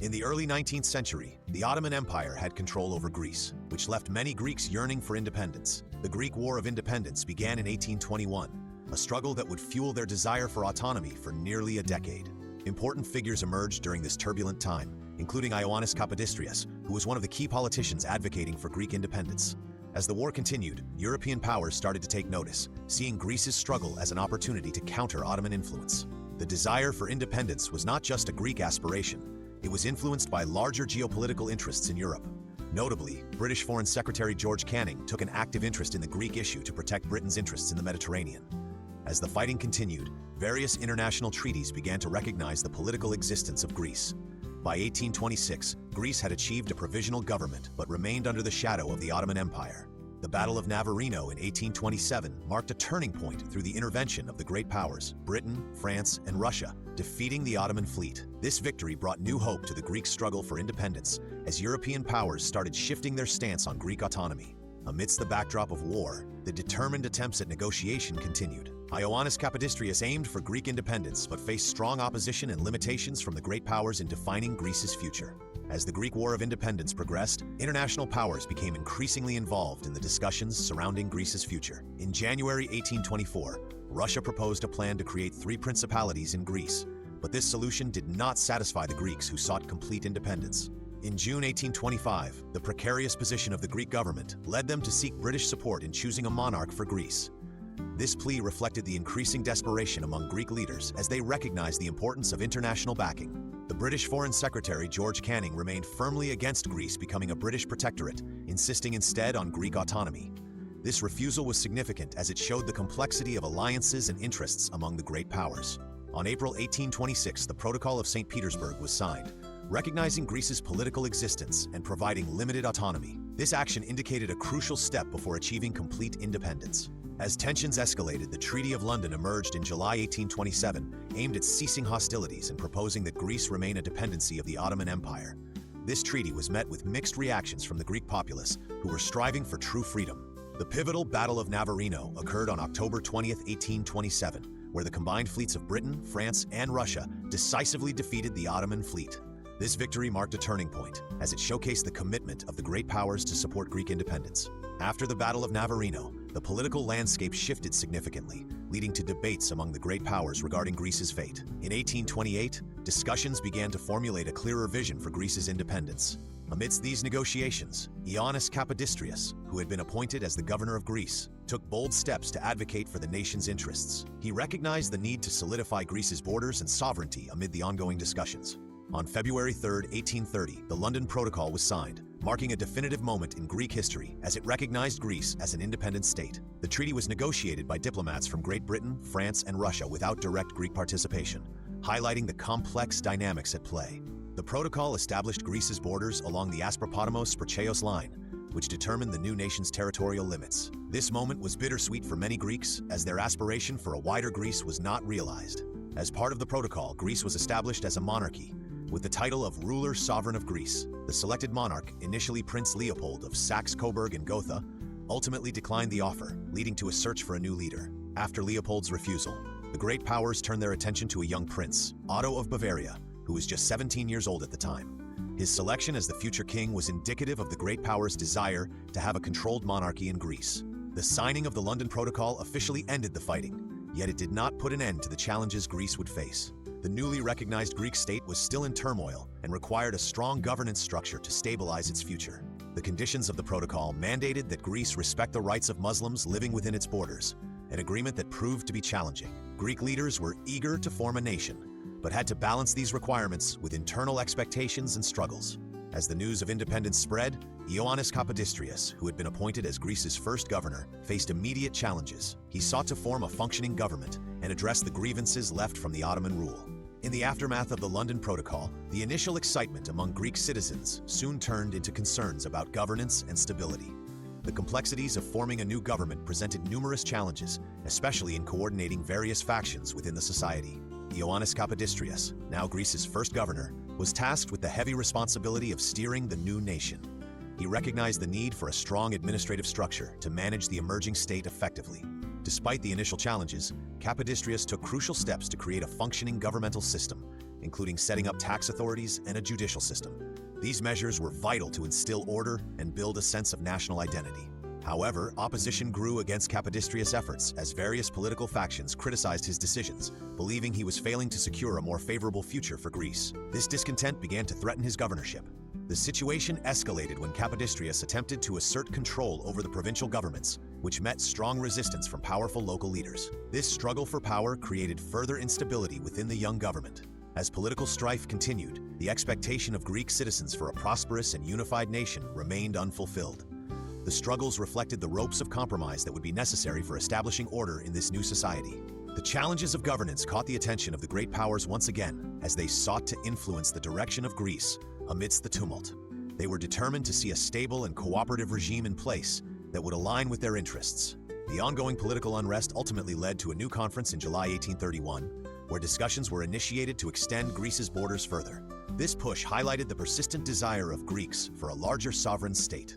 In the early 19th century, the Ottoman Empire had control over Greece, which left many Greeks yearning for independence. The Greek War of Independence began in 1821, a struggle that would fuel their desire for autonomy for nearly a decade. Important figures emerged during this turbulent time, including Ioannis Kapodistrias, who was one of the key politicians advocating for Greek independence. As the war continued, European powers started to take notice, seeing Greece's struggle as an opportunity to counter Ottoman influence. The desire for independence was not just a Greek aspiration. It was influenced by larger geopolitical interests in Europe. Notably, British Foreign Secretary George Canning took an active interest in the Greek issue to protect Britain's interests in the Mediterranean. As the fighting continued, various international treaties began to recognize the political existence of Greece. By 1826, Greece had achieved a provisional government but remained under the shadow of the Ottoman Empire. The Battle of Navarino in 1827 marked a turning point through the intervention of the great powers, Britain, France, and Russia, defeating the Ottoman fleet. This victory brought new hope to the Greek struggle for independence as European powers started shifting their stance on Greek autonomy. Amidst the backdrop of war, the determined attempts at negotiation continued. Ioannis Kapodistrias aimed for Greek independence but faced strong opposition and limitations from the great powers in defining Greece's future. As the Greek War of Independence progressed, international powers became increasingly involved in the discussions surrounding Greece's future. In January 1824, Russia proposed a plan to create 3 principalities in Greece, but this solution did not satisfy the Greeks who sought complete independence. In June 1825, the precarious position of the Greek government led them to seek British support in choosing a monarch for Greece. This plea reflected the increasing desperation among Greek leaders as they recognized the importance of international backing. The British Foreign Secretary George Canning remained firmly against Greece becoming a British protectorate, insisting instead on Greek autonomy. This refusal was significant as it showed the complexity of alliances and interests among the great powers. On April 1826, the Protocol of St. Petersburg was signed, recognizing Greece's political existence and providing limited autonomy. This action indicated a crucial step before achieving complete independence. As tensions escalated, the Treaty of London emerged in July 1827, aimed at ceasing hostilities and proposing that Greece remain a dependency of the Ottoman Empire. This treaty was met with mixed reactions from the Greek populace, who were striving for true freedom. The pivotal Battle of Navarino occurred on October 20, 1827, where the combined fleets of Britain, France, and Russia decisively defeated the Ottoman fleet. This victory marked a turning point, as it showcased the commitment of the great powers to support Greek independence. After the Battle of Navarino, the political landscape shifted significantly, leading to debates among the great powers regarding Greece's fate. In 1828, discussions began to formulate a clearer vision for Greece's independence. Amidst these negotiations, Ioannis Kapodistrias, who had been appointed as the governor of Greece, took bold steps to advocate for the nation's interests. He recognized the need to solidify Greece's borders and sovereignty amid the ongoing discussions. On February 3, 1830, the London Protocol was signed, marking a definitive moment in Greek history as it recognized Greece as an independent state. The treaty was negotiated by diplomats from Great Britain, France, and Russia without direct Greek participation, highlighting the complex dynamics at play. The protocol established Greece's borders along the Aspropotamos-Spercheios line, which determined the new nation's territorial limits. This moment was bittersweet for many Greeks, as their aspiration for a wider Greece was not realized. As part of the protocol, Greece was established as a monarchy, with the title of ruler sovereign of Greece. The selected monarch, initially Prince Leopold of Saxe-Coburg and Gotha, ultimately declined the offer, leading to a search for a new leader. After Leopold's refusal, the great powers turned their attention to a young prince, Otto of Bavaria, who was just 17 years old at the time. His selection as the future king was indicative of the great powers' desire to have a controlled monarchy in Greece. The signing of the London Protocol officially ended the fighting, yet it did not put an end to the challenges Greece would face. The newly recognized Greek state was still in turmoil and required a strong governance structure to stabilize its future. The conditions of the protocol mandated that Greece respect the rights of Muslims living within its borders, an agreement that proved to be challenging. Greek leaders were eager to form a nation, but had to balance these requirements with internal expectations and struggles. As the news of independence spread, Ioannis Kapodistrias, who had been appointed as Greece's first governor, faced immediate challenges. He sought to form a functioning government and address the grievances left from the Ottoman rule. In the aftermath of the London Protocol, the initial excitement among Greek citizens soon turned into concerns about governance and stability. The complexities of forming a new government presented numerous challenges, especially in coordinating various factions within the society. Ioannis Kapodistrias, now Greece's first governor, was tasked with the heavy responsibility of steering the new nation. He recognized the need for a strong administrative structure to manage the emerging state effectively. Despite the initial challenges, Kapodistrias took crucial steps to create a functioning governmental system, including setting up tax authorities and a judicial system. These measures were vital to instill order and build a sense of national identity. However, opposition grew against Capodistrias' efforts as various political factions criticized his decisions, believing he was failing to secure a more favorable future for Greece. This discontent began to threaten his governorship. The situation escalated when Capodistrias attempted to assert control over the provincial governments, which met strong resistance from powerful local leaders. This struggle for power created further instability within the young government. As political strife continued, the expectation of Greek citizens for a prosperous and unified nation remained unfulfilled. The struggles reflected the ropes of compromise that would be necessary for establishing order in this new society. The challenges of governance caught the attention of the great powers once again as they sought to influence the direction of Greece amidst the tumult. They were determined to see a stable and cooperative regime in place that would align with their interests. The ongoing political unrest ultimately led to a new conference in July 1831, where discussions were initiated to extend Greece's borders further. This push highlighted the persistent desire of Greeks for a larger sovereign state.